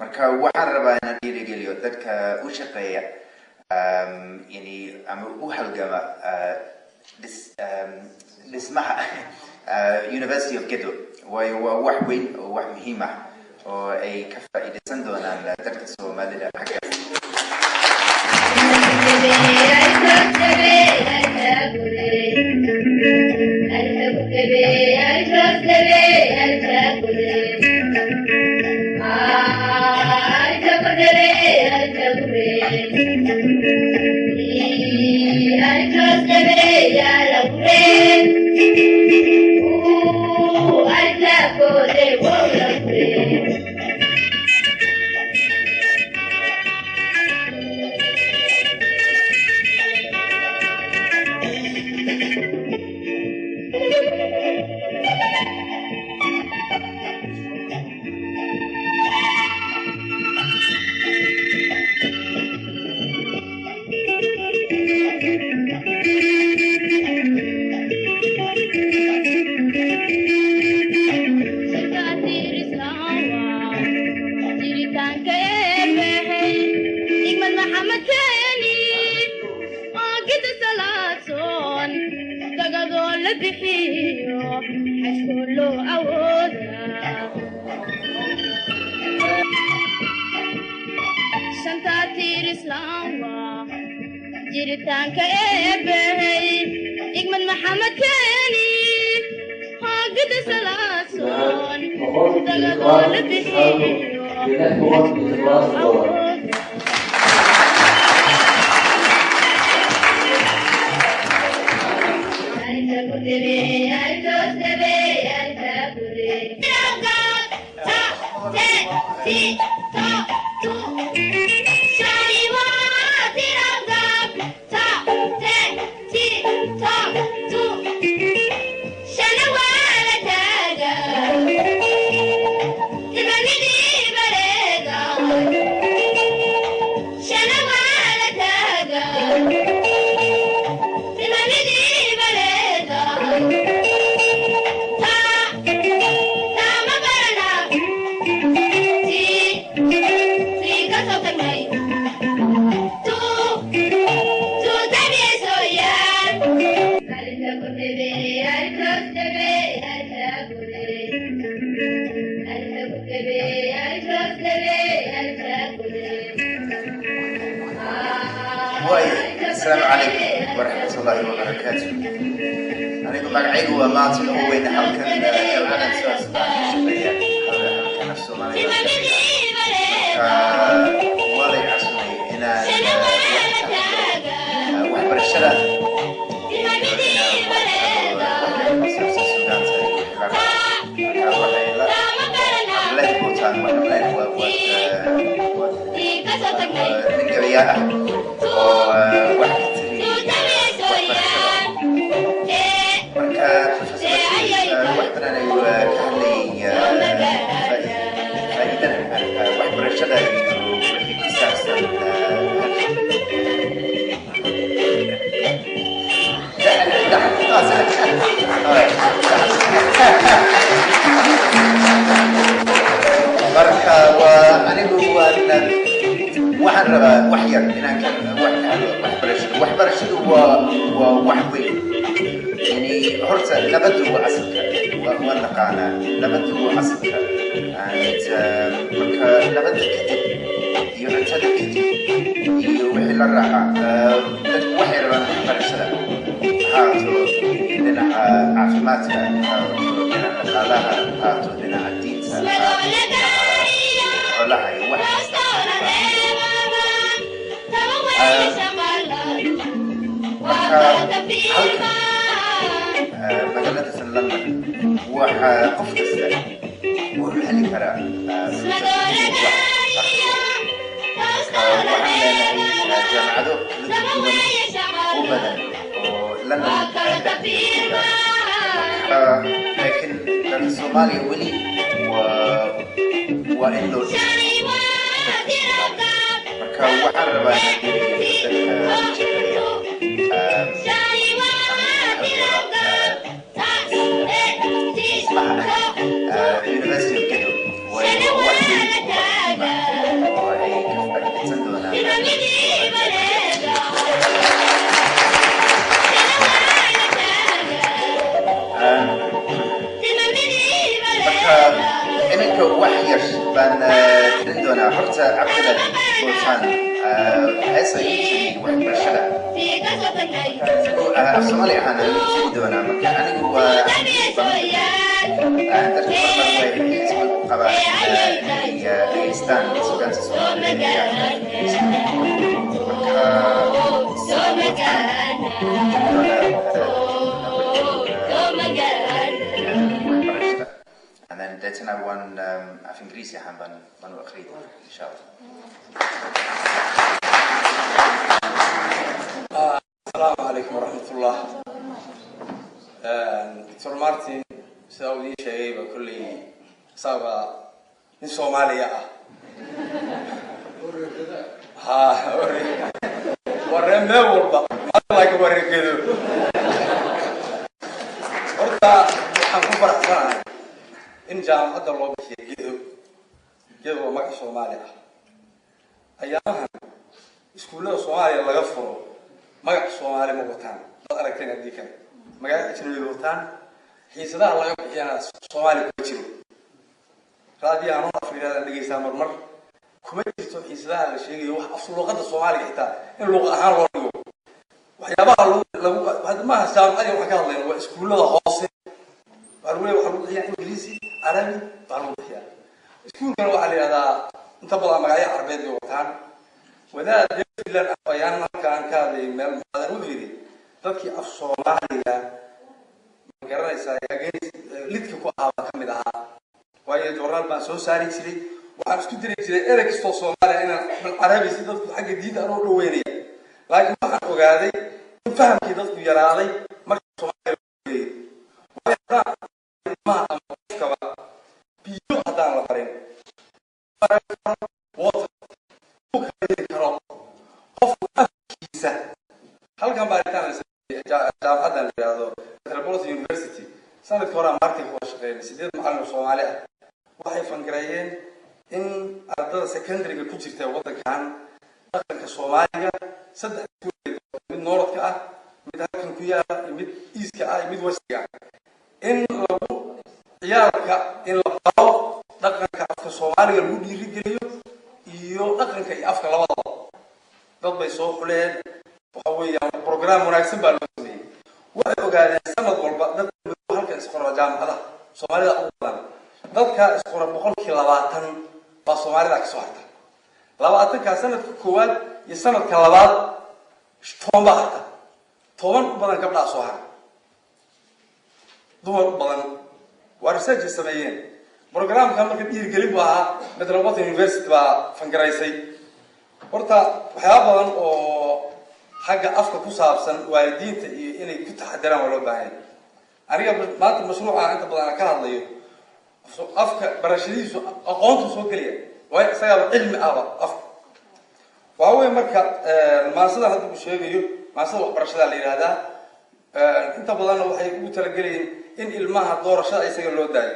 marka waxaan rabaa inaan dhiirigeliyo dadka u shaqeeya yani ama u halgama dhismaha University of Gedo waayo waa wax weyn oo wax muhiim ah oo ay ka faa'iideysan doonaan dadka Soomaalida xaggaas jiritaanka eebbahey igmad maxamed keeni hoogida salaasoon dagadoo la bixiyo السلام عليكم ورحمة الله وبركاته. أنا أقول لك عيقوا ما تلقوا وين حلقة العالم سواء شبية حلقة نفسه ما نقدر والله عشاني هنا وحبر الشلال بركة وأنا waxaan rabaa wax yar inaan ka waxbarashadu waa wax weyn yani horta nabadu waa asalka waa naqaanaa nabadu waa asalka marka nabada kadib iyo cuntada kadib iyo wixii la raaca dadku waxay rabaan waxbarashada haato dhinaca caafimaadka haato dhinaca dhaqaalaha haato dhinaca diinta xoolaha iyo wax magaalada London waxa qof kasta uu heli karaa jaamacado kala duwan oo badan oo London laakiin dalka Soomaaliya weli waa in loo marka waxaan rabaa University of Gedo gelin doonaa horta cabdida bootaan heesa intii waxbarashada af soomaali ahaan sii doonaa marka anigu waa dadka marmar way isku qabaan dhageystaan sugaanta soomaaliga and then deetana waan af ingiriisi ahaan baan u aqriyi insha allah. السلام عليكم ورحمة الله. دكتور مارتن سأودي شيء بكل سابع من صوماليا. ها ورمه وربا ما لايك وري كده. ورتا حنكون فرحان إن جاء هذا الله بيجي كده وما كصوماليا. أيامها سكولة صوماليا لا يفرق. magac Soomaali ma wataan dad aragteen hadii kale magac ajnabi wataan xiisadaha laga bixiyana Soomaali ku jiro raadiyaha oo Afrikada dhageysan marmar kuma jirto xiisadaha la sheegayo wax af luqadda Soomaaliga xitaa in luqad ahaan loo dhigo waxyaabaha lagu ma hasaan ay wax ka hadlayno waa iskuulada hoose barway waxa lagu bixiyaa Ingiriisi Arabi baa lagu bixiyaa iskuulkan waxa la yiraahdaa inta badan magacyo Carabeed ay wataan wadaad إلا أحيانا كان كذا من هذا الوجود تذكي الصومالية مقرن يساعد لتك كوها كم لها وهي دوران ما سو ساري شيء وعارف تدري شيء إيرك الصومالية أنا بالعربي سيدت حاجة جديدة أنا ويني لكن ما أنا وقاعد فهم كده يرى علي ما الصومالية ويا ما أمسكوا بيجوا هذا على فرين هل كان بعدين جامعة الرياض تربوز يونيفرسيتي سنة كورا ماركي وشغال سيدنا معلم صومالي waxay fangareeyeen in ardada secondary-ga ku jirta wadankan dhaqanka Soomaaliga saddex mid North-ka ah mid halkan ku yaala mid East-ka ah mid West-ka in lagu ciyaalka in la baro dhaqanka afka Soomaaliga lagu dhiirigeliyo iyo dhaqanka iyo afka labadaba dad bay soo xuleen waxa weeyaan program wanaagsan baa loo sameeyay waxay ogaadeen sanad walba dadka halka isqora jaamacada Soomaalida ugu badan dadka isqora 20% baa Soomaalida ka soo harta 20 ka sanadka koowaad iyo sanadka labaad toban harta toban badan gabdhaha soo haray dumar badan waa research sameeyeen programka marka dhiirgelin baa Metropolitan University baa fangaraysay horta waxyaabo badan oo حاجة أفكار كوسابسن والدين تي إني كنت حدران ولا بعين. أنا قبل ما المشروع أنت بدنا كهذا ليه. أفكار برشليز أقانت سوكلية. وين سير علم أفكار. وهو مركب ما صدق هذا الشيء ما صدق برشلة اللي هذا. أنت بدنا وحي وترجلين إن علمها دور شيء يسجل له داعي.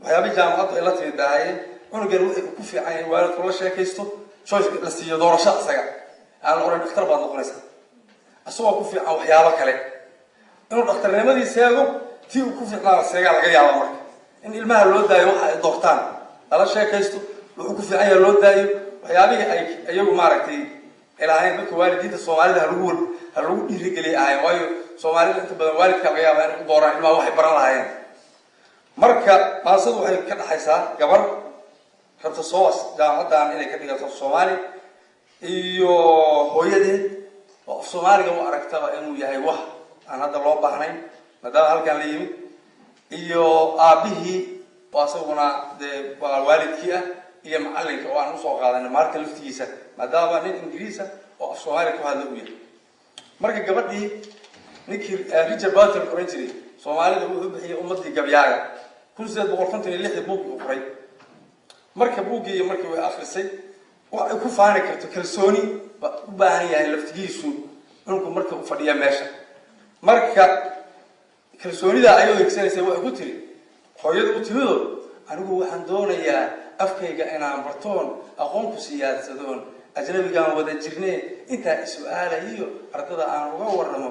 وحيا بيجامعات إلا تداعي. أنا قالوا كوفي عين ولا كل شيء كيستو. شو لسه دور شيء سجل. أنا أقول دكتور بعض الناس أسوأ كوفي أو حيابة كله إنه دكتور لما دي سياقه تيو كوفي على سياق على جاي على مرك إن المها اللود ده يروح الدكتور على شيء كيستو لو كوفي أي اللود ده وحيابي أيوه ماركتي إلى هاي بك والدي الصومالي ده هلول يرجلي أي وايو صومالي أنت بالوالد كبيا ما دوران ما واحد برا هاي مركا ما صدق واحد كده حيسا جبر خمسة صوص جامعة عن إلى كده الصومالي iyo hooyadeed oo Soomaaliga u aragtaba inuu yahay wax aan hadda loo baahnayn maadaama halkan la yimid iyo aabihii oo asaguna waalidkii ah iyo macalinka oo aan u soo qaadanay marka laftigiisa maadaama nin Ingiriis ah oo Soomaaliga ku hadla u yahay marka gabadhii ninkii Richard Burton Orangery Soomaalida uu bixiyay ummadii gabyaaga 1956 buug uu qoray marka buugii markii uu akhrisay waxay ku faani karto kalsooni u baahan yahay laftigiisu inuu marka u fadhiyo meesha marka kalsoonida ayuu eegsanaysa way ku tiri hooyadu u timido anigu waxaan doonayaa afkayga inaan bartoon aqoon ku siyaasadoon ajnabiga aan wada jirnay inta su'aalayo ardada aan uga warramo